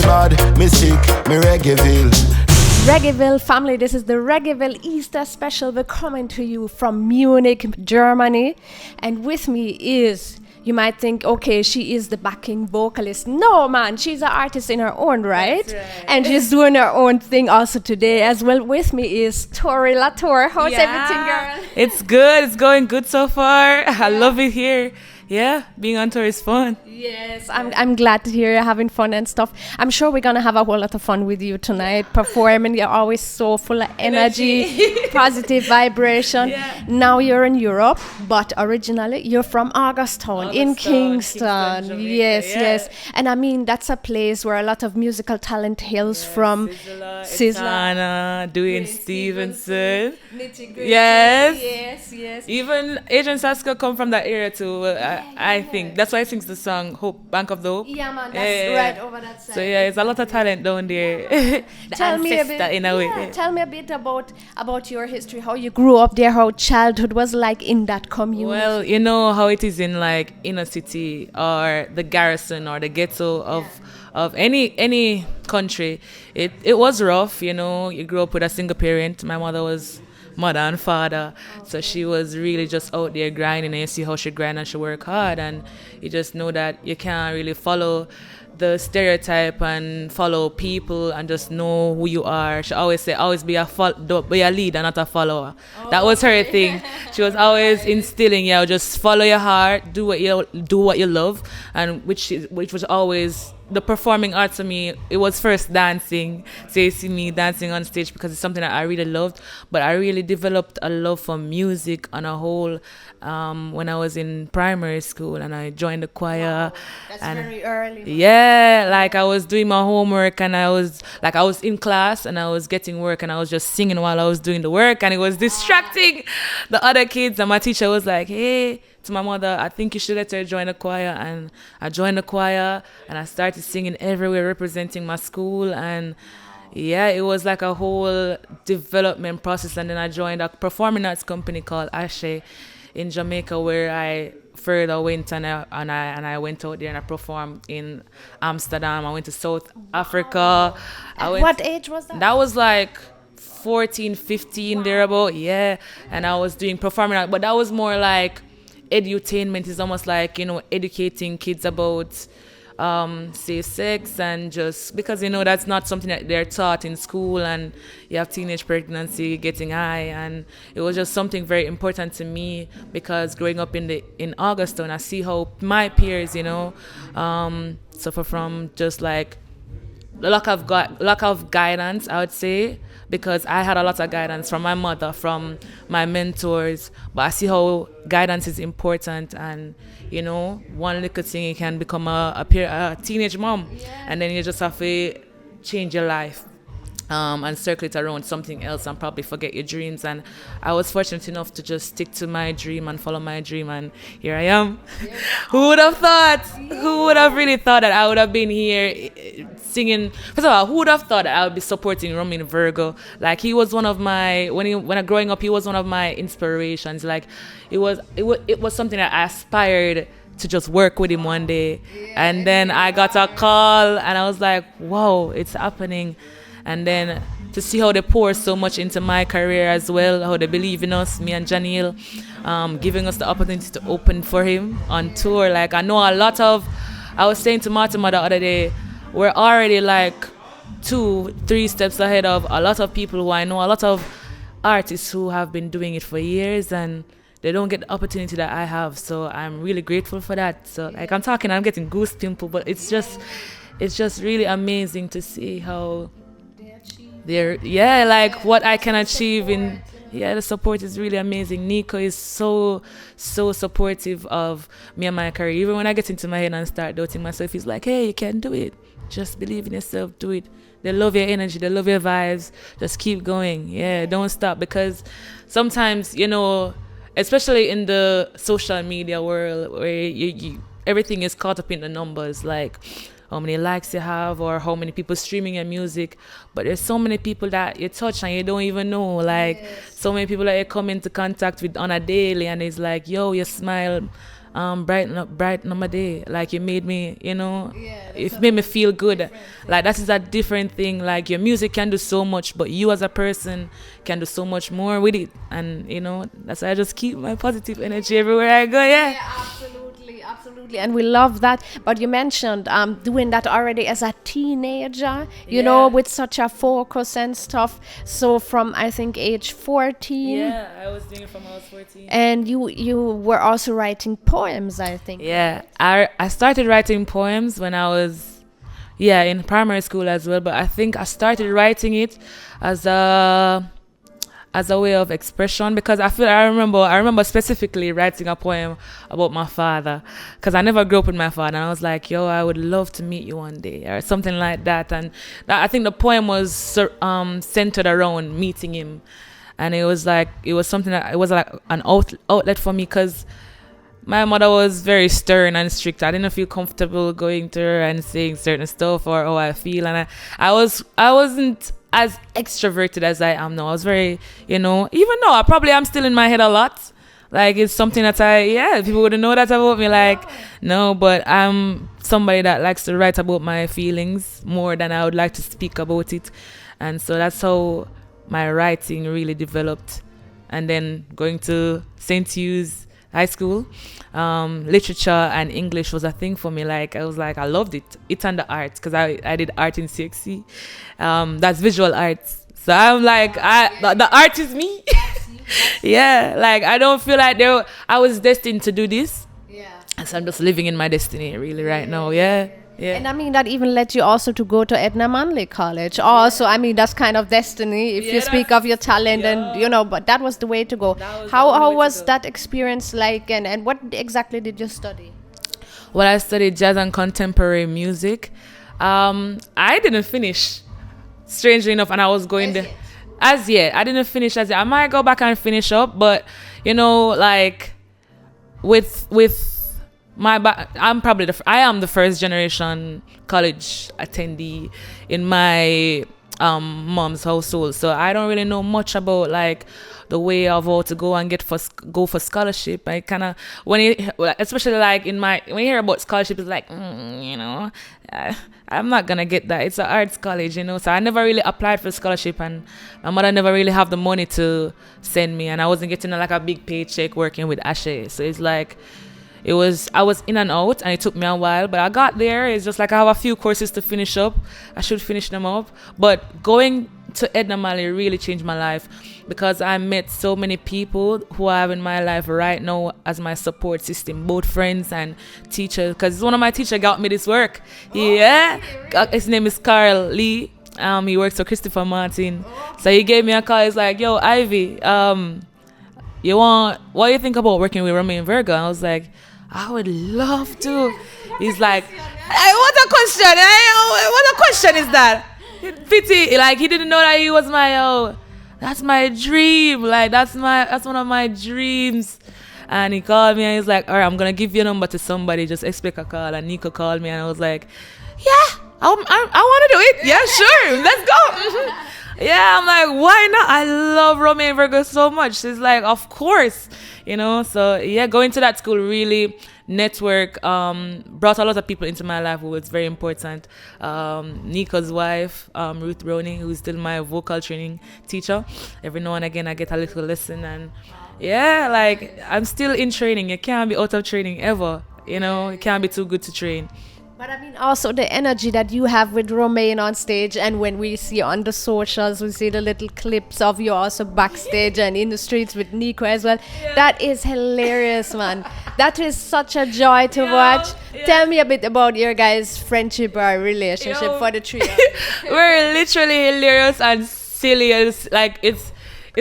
bad, me sick, me Reggaeville. Reggaeville family, this is the Reggaeville Easter special. We're coming to you from Munich, Germany. And with me is, you might think, okay, she is the backing vocalist. No, man, she's an artist in her own right. That's right. And she's doing her own thing also today as well. With me is TORI LATTORE. How's everything, girl? It's good. It's going good so far. I love it here. Yeah, being on tour is fun. Yes, I'm glad to hear you're having fun and stuff. I'm sure we're gonna have a whole lot of fun with you tonight performing. You're always so full of energy. Positive vibration. Yeah. Now you're in Europe, but originally you're from Augustown in Kingston. Jamaica, Yes, yeah. yes. And I mean, that's a place where a lot of musical talent hails from. Sizzla, Anna, doing Stevenson. Nitty-gritty. Yes. Yes, yes. Even Adrian Saska come from that area too. I think that's why he sings the song "Hope Bank of the Hope." Yeah, man, that's right over that side. So yeah, it's a lot of talent down there. The Tell me a bit. ancestor in a way. Yeah, tell me a bit about your history, how you grew up there, how childhood was like in that community. Well, you know how it is in like inner city or the garrison or the ghetto of any country. It was rough, you know. You grew up with a single parent. My mother was mother and father, so she was really just out there grinding, and you see how she grind and she work hard, and you just know that you can't really follow the stereotype and follow people and just know who you are. She always say, always be a leader, not a follower. That was her thing. She was always instilling, just follow your heart, do what you love, and which was always the performing arts for me. It was first dancing. So you see me dancing on stage because it's something that I really loved, but I really developed a love for music on a whole when I was in primary school, and I joined the choir. That's and very early. yeah, like I was doing my homework, and I was in class and I was getting work, and I was just singing while I was doing the work, and it was distracting the other kids. And my teacher was like, hey, to my mother, I think you should let her join the choir. And I joined the choir, and I started singing everywhere, representing my school. And yeah, it was like a whole development process. And then I joined a performing arts company called Ashe in Jamaica, where I further went, and I went out there and I performed in Amsterdam. I went to South Africa. What age was that? That was like 14, 15, thereabout. Yeah. And I was doing performing art, but that was more like edutainment. Is almost like, educating kids about safe sex, and just because that's not something that they're taught in school, and you have teenage pregnancy, getting high, and it was just something very important to me because growing up in Augustown, I see how my peers suffer from just like lack of guidance, I would say, because I had a lot of guidance from my mother, from my mentors, but I see how guidance is important, and one little thing, you can become a teenage mom, and then you just have to change your life and circle it around something else and probably forget your dreams. And I was fortunate enough to just stick to my dream and follow my dream, and here I am. Who would have thought? Who would have really thought that I would have been here singing? First of all, who would have thought that I would be supporting Roman Virgo? Like, he was one of my, when I growing up, he was one of my inspirations. Like, it was something that I aspired to just work with him one day. And then I got a call, and I was like, wow, it's happening. And then to see how they pour so much into my career as well, how they believe in us, me and Janiel, giving us the opportunity to open for him on tour. Like, I know I was saying to Martima the other day, we're already like 2-3 steps ahead of a lot of people who I know, a lot of artists who have been doing it for years, and they don't get the opportunity that I have. So I'm really grateful for that. So like, I'm getting goose pimple, but it's just really amazing to see how like what I can achieve in. The support is really amazing. Nico is so supportive of me and my career. Even when I get into my head and start doubting myself, he's like, hey, you can do it. Just believe in yourself, do it. They love your energy, they love your vibes. Just keep going. Don't stop, because sometimes, especially in the social media world, where you everything is caught up in the numbers, like how many likes you have or how many people streaming your music. But there's so many people that you touch and you don't even know. Like, so many people that you come into contact with on a daily, and it's like, yo, your smile brighten up my day. Like you made me, it made me feel good. Like that is a different thing. Like your music can do so much, but you as a person can do so much more with it. And that's why I just keep my positive energy everywhere I go. Yeah. Absolutely, and we love that. But you mentioned doing that already as a teenager, you know, with such a focus and stuff. So from, I think, age 14. Yeah, I was doing it from I was 14. And you were also writing poems, I think. Yeah, I started writing poems when I was, in primary school as well. But I think I started writing it as a way of expression, because I remember specifically writing a poem about my father, because I never grew up with my father, and I was like, I would love to meet you one day, or something like that. And I think the poem was centered around meeting him, and it was something that it was like an outlet for me, because my mother was very stern and strict. I didn't feel comfortable going to her and saying certain stuff or how I feel, and I wasn't as extroverted as I am now. I was very, even though I probably am still in my head a lot. Like it's something that people wouldn't know that about me. Like, no, but I'm somebody that likes to write about my feelings more than I would like to speak about it. And so that's how my writing really developed. And then going to St. Hugh's High School, literature and English was a thing for me. Like I was like, I loved it and the arts, because I did art in CXC. That's visual arts. So I'm like, the art is me. Yeah, like I don't feel like I was destined to do this. Yeah. So I'm just living in my destiny really right now. Yeah. Yeah. And I mean, that even led you also to go to Edna Manley College. Also, I mean, that's kind of destiny if you speak of your talent and, but that was the way to go. How was that experience like, and what exactly did you study? Well, I studied jazz and contemporary music. I didn't finish, strangely enough, and I was going to... As yet. I didn't finish as yet. I might go back and finish up, but, like, with I am the first generation college attendee in my mom's household, so I don't really know much about like the way of how to go and go for scholarship. I kind of especially like when you hear about scholarship, it's like I'm not gonna get that. It's an arts college, so I never really applied for scholarship, and my mother never really have the money to send me, and I wasn't getting like a big paycheck working with Ashe, so it's like I was in and out, and it took me a while, but I got there. It's just like I have a few courses to finish up. I should finish them up. But going to Edna Manley really changed my life, because I met so many people who I have in my life right now as my support system, both friends and teachers. Because one of my teachers got me this work. His name is Carl Lee. He works for Christopher Martin. So he gave me a call. He's like, "Yo, Ivy, what do you think about working with Romain Virgo?" I was like, I would love to. He's like, "Hey, what a question! What a question is that?" Pity, like he didn't know that he was that's my dream. Like that's one of my dreams. And he called me and he's like, "All right, I'm gonna give your number to somebody. Just expect a call." And Nico called me and I was like, "Yeah, I want to do it. Yeah, sure, let's go." Yeah, I'm like, why not? I love Romain Virgo so much. She's like, of course, So yeah, going to that school really brought a lot of people into my life who was very important. Nico's wife, Ruth Browning, who's still my vocal training teacher. Every now and again, I get a little lesson, and yeah, like I'm still in training. You can't be out of training ever. You can't be too good to train. But I mean, also the energy that you have with Romain on stage, and when we see on the socials, we see the little clips of you also backstage and in the streets with Nico as well. Yeah. That is hilarious, man. That is such a joy to watch. Yeah. Tell me a bit about your guys' friendship or relationship for the trio. We're literally hilarious and silly. It's like it's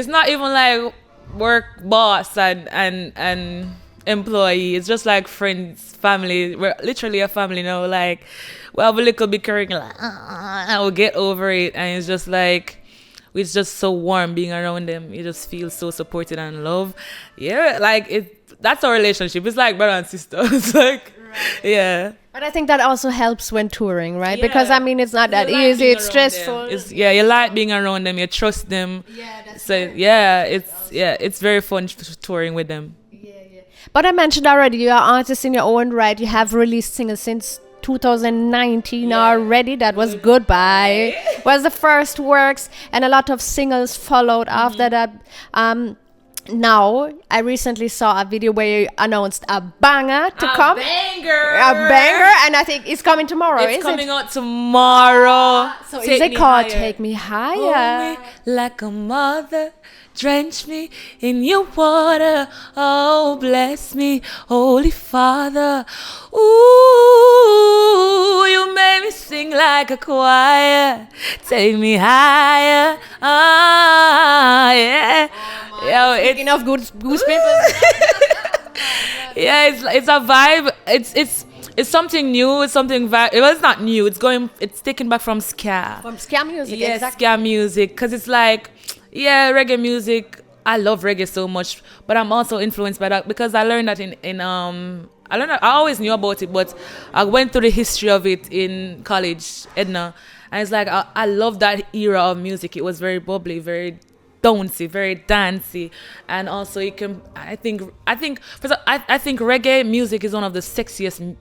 not even like work boss and employee. It's just like friends, family. We're literally a family now. Like we have a little bickering, like I will get over it, and it's just like it's just so warm being around them. You just feel so supported and loved. Yeah, like that's our relationship. It's like brother and sister. It's like yeah. But I think that also helps when touring, right? Yeah. Because I mean, it's not that easy. It's stressful. You like being around them. You trust them. Yeah, that's so it's very fun touring with them. But I mentioned already, you are artists in your own right. You have released singles since 2019 already. That was Goodbye. Was the first works, and a lot of singles followed after that. Now, I recently saw a video where you announced a banger to come. A banger, and I think it's coming tomorrow, It's coming out tomorrow. So is it called Take Me Higher? Hold me like a mother, drench me in your water. Oh, bless me, Holy Father. Ooh, you made me sing like a choir. Take me higher. Ah, yeah. Speaking of goosebumps. Yeah, it's a vibe. It's something new. It's something well, it's not new. It's taken back from ska. From ska music, yeah, exactly. ska music. Because it's like, yeah, reggae music. I love reggae so much, but I'm also influenced by that because I learned that I always knew about it, but I went through the history of it in college, Edna, and it's like I love that era of music. It was very bubbly, very bouncy, very dancey, and also you can. I think reggae music is one of the sexiest,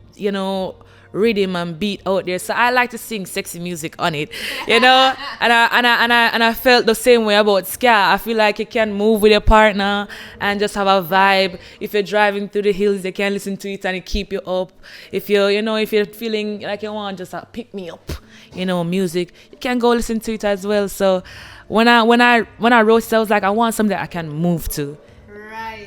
rhythm and beat out there. So I like to sing sexy music on it, and I felt the same way about ska. I feel like you can move with your partner and just have a vibe. If you're driving through the hills, you can listen to it and it keep you up. If you're feeling like you want just a pick me up, music, you can go listen to it as well. So when I wrote it, I was like, I want something that I can move to.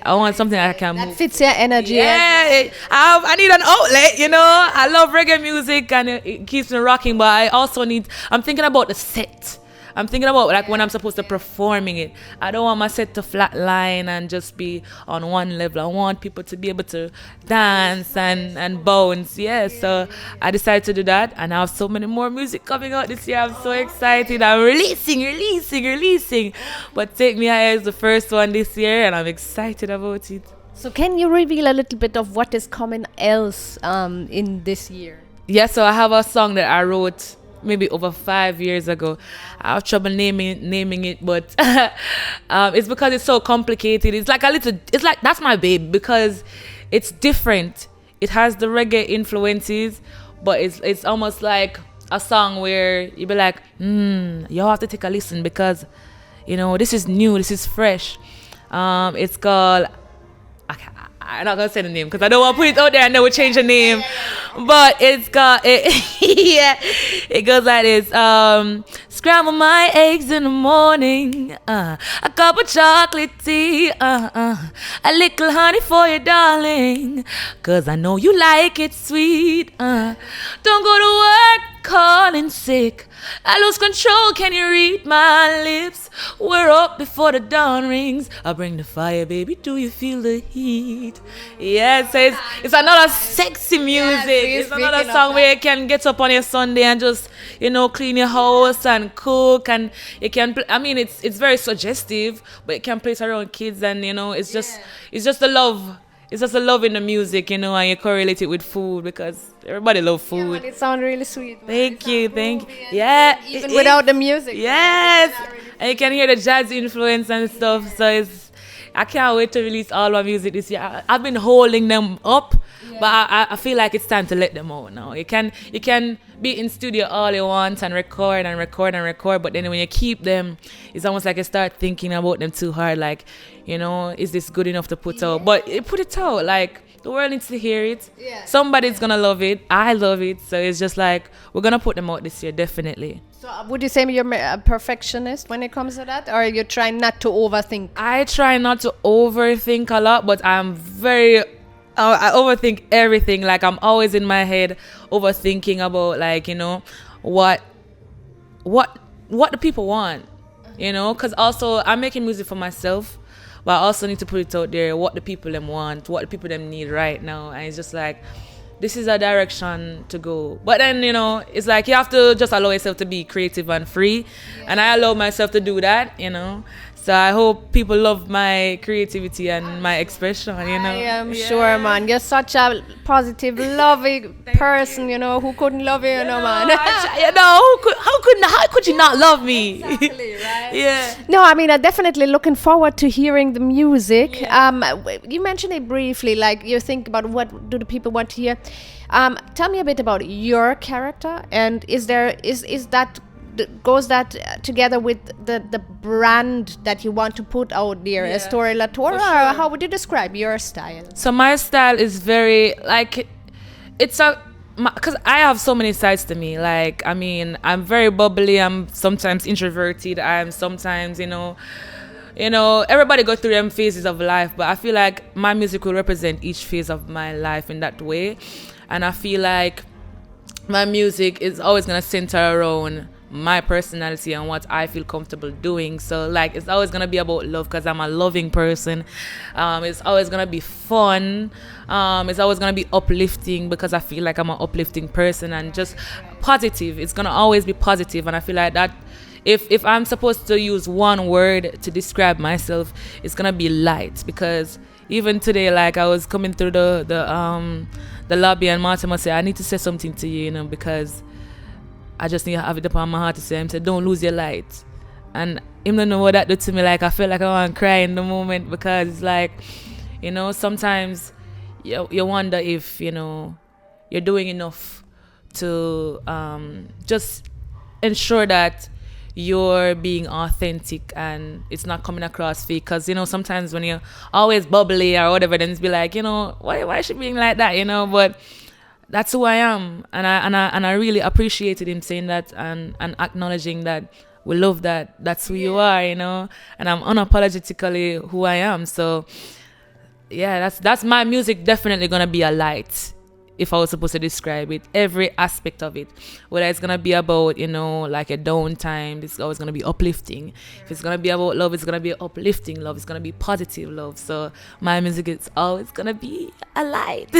I want something I can move. That fits your energy. Yeah, I need an outlet, I love reggae music and it keeps me rocking, but I'm thinking about the set. I'm thinking about like when I'm supposed to performing it. I don't want my set to flatline and just be on one level. I want people to be able to dance and bounce. Yeah, so I decided to do that, and I have so many more music coming out this year. I'm so excited. I'm releasing. But Take Me Higher is the first one this year, and I'm excited about it. So can you reveal a little bit of what is coming else in this year? Yeah, so I have a song that I wrote maybe over 5 years ago. I have trouble naming it, but it's because it's so complicated. It's like that's my babe because it's different. It has the reggae influences, but it's almost like a song where you be like, you have to take a listen because this is new, this is fresh. It's called, I'm not gonna say the name because I don't want to put it out there and then we'll change the name. But it's got it goes like this. Scramble my eggs in the morning, a cup of chocolate tea, a little honey for you, darling, 'cause I know you like it sweet. Don't go to work calling sick. I lose control, can you read my lips? We're up before the dawn rings. I bring the fire, baby, do you feel the heat? Yes, it's another sexy music. It's another song where you can get up on your Sunday and just, clean your house and cook, and you can it's very suggestive, but you can play it around kids, and it's just the love. It's just a love in the music, and you correlate it with food because everybody loves food. Yeah, but it sounds really sweet. Thank you. Yeah. Even without the music. Yes. And you can hear the jazz influence and stuff. So I can't wait to release all my music this year. I've been holding them up, but I feel like it's time to let them out now. You can be in studio all you want and record, but then when you keep them, it's almost like you start thinking about them too hard. Like, is this good enough to put out? But you put it out. Like, the world needs to hear it. Yeah. Somebody's gonna love it. I love it. So it's just like, we're gonna put them out this year, definitely. So would you say you're a perfectionist when it comes to that, or you try not to overthink? I try not to overthink a lot, but I I overthink everything. Like, I'm always in my head overthinking about, like, what the people want, because also I'm making music for myself, but I also need to put it out there what the people them want, what the people them need right now. And it's just like, this is a direction to go. But then, it's like you have to just allow yourself to be creative and free. Yeah. And I allow myself to do that, So So I hope people love my creativity and my expression, you know. I am sure, man. You're such a positive, loving person, you know, who couldn't love you, man. How could you not love me? Exactly, right? Yeah. No, I mean, I'm definitely looking forward to hearing the music. You mentioned it briefly, like you think about what do the people want to hear. Tell me a bit about your character, and goes that together with the brand that you want to put out there as TORI LATTORE, or how would you describe your style? So my style is very like, because I have so many sides to me. Like, I mean, I'm very bubbly. I'm sometimes introverted. I'm sometimes, you know, everybody go through them phases of life, but I feel like my music will represent each phase of my life in that way. And I feel like my music is always gonna center around my personality and what I feel comfortable doing. So like, it's always gonna be about love because I'm a loving person. It's always gonna be fun. It's always gonna be uplifting because I feel like I'm an uplifting person, and just positive. It's gonna always be positive, and I feel like that if I'm supposed to use one word to describe myself, it's gonna be light. Because even today, like, I was coming through the lobby, and Martin must say, I need to say something to you, you know, because I just need to have it upon my heart to say him, say, don't lose your light. And him don't know what that did to me. Like, I feel like I want to cry in the moment, because it's like, you know, sometimes you wonder if, you know, you're doing enough to just ensure that you're being authentic and it's not coming across fake. Because, you know, sometimes when you're always bubbly or whatever, then it's be like, you know, why is she being like that, you know? But that's who I am, and I really appreciated him saying that and acknowledging that we love that. That's who you are, you know, and I'm unapologetically who I am. So yeah, that's my music. Definitely gonna be a light. If I was supposed to describe it, every aspect of it, whether it's gonna be about, you know, like a downtime, it's always gonna be uplifting. If it's gonna be about love, it's gonna be uplifting love. It's gonna be positive love. So my music is always gonna be a light.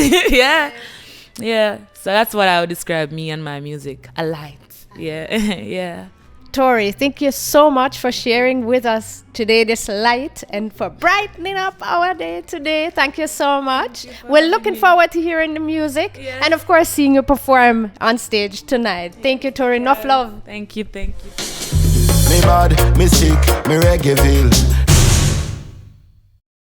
Yeah, so that's what I would describe me and my music, a light. Yeah, yeah. TORI, thank you so much for sharing with us today this light and for brightening up our day today. Thank you so much. We're looking forward to hearing the music and, of course, seeing you perform on stage tonight. Thank you, TORI. Enough love. Thank you. Me bad, me sick, me Reggaeville.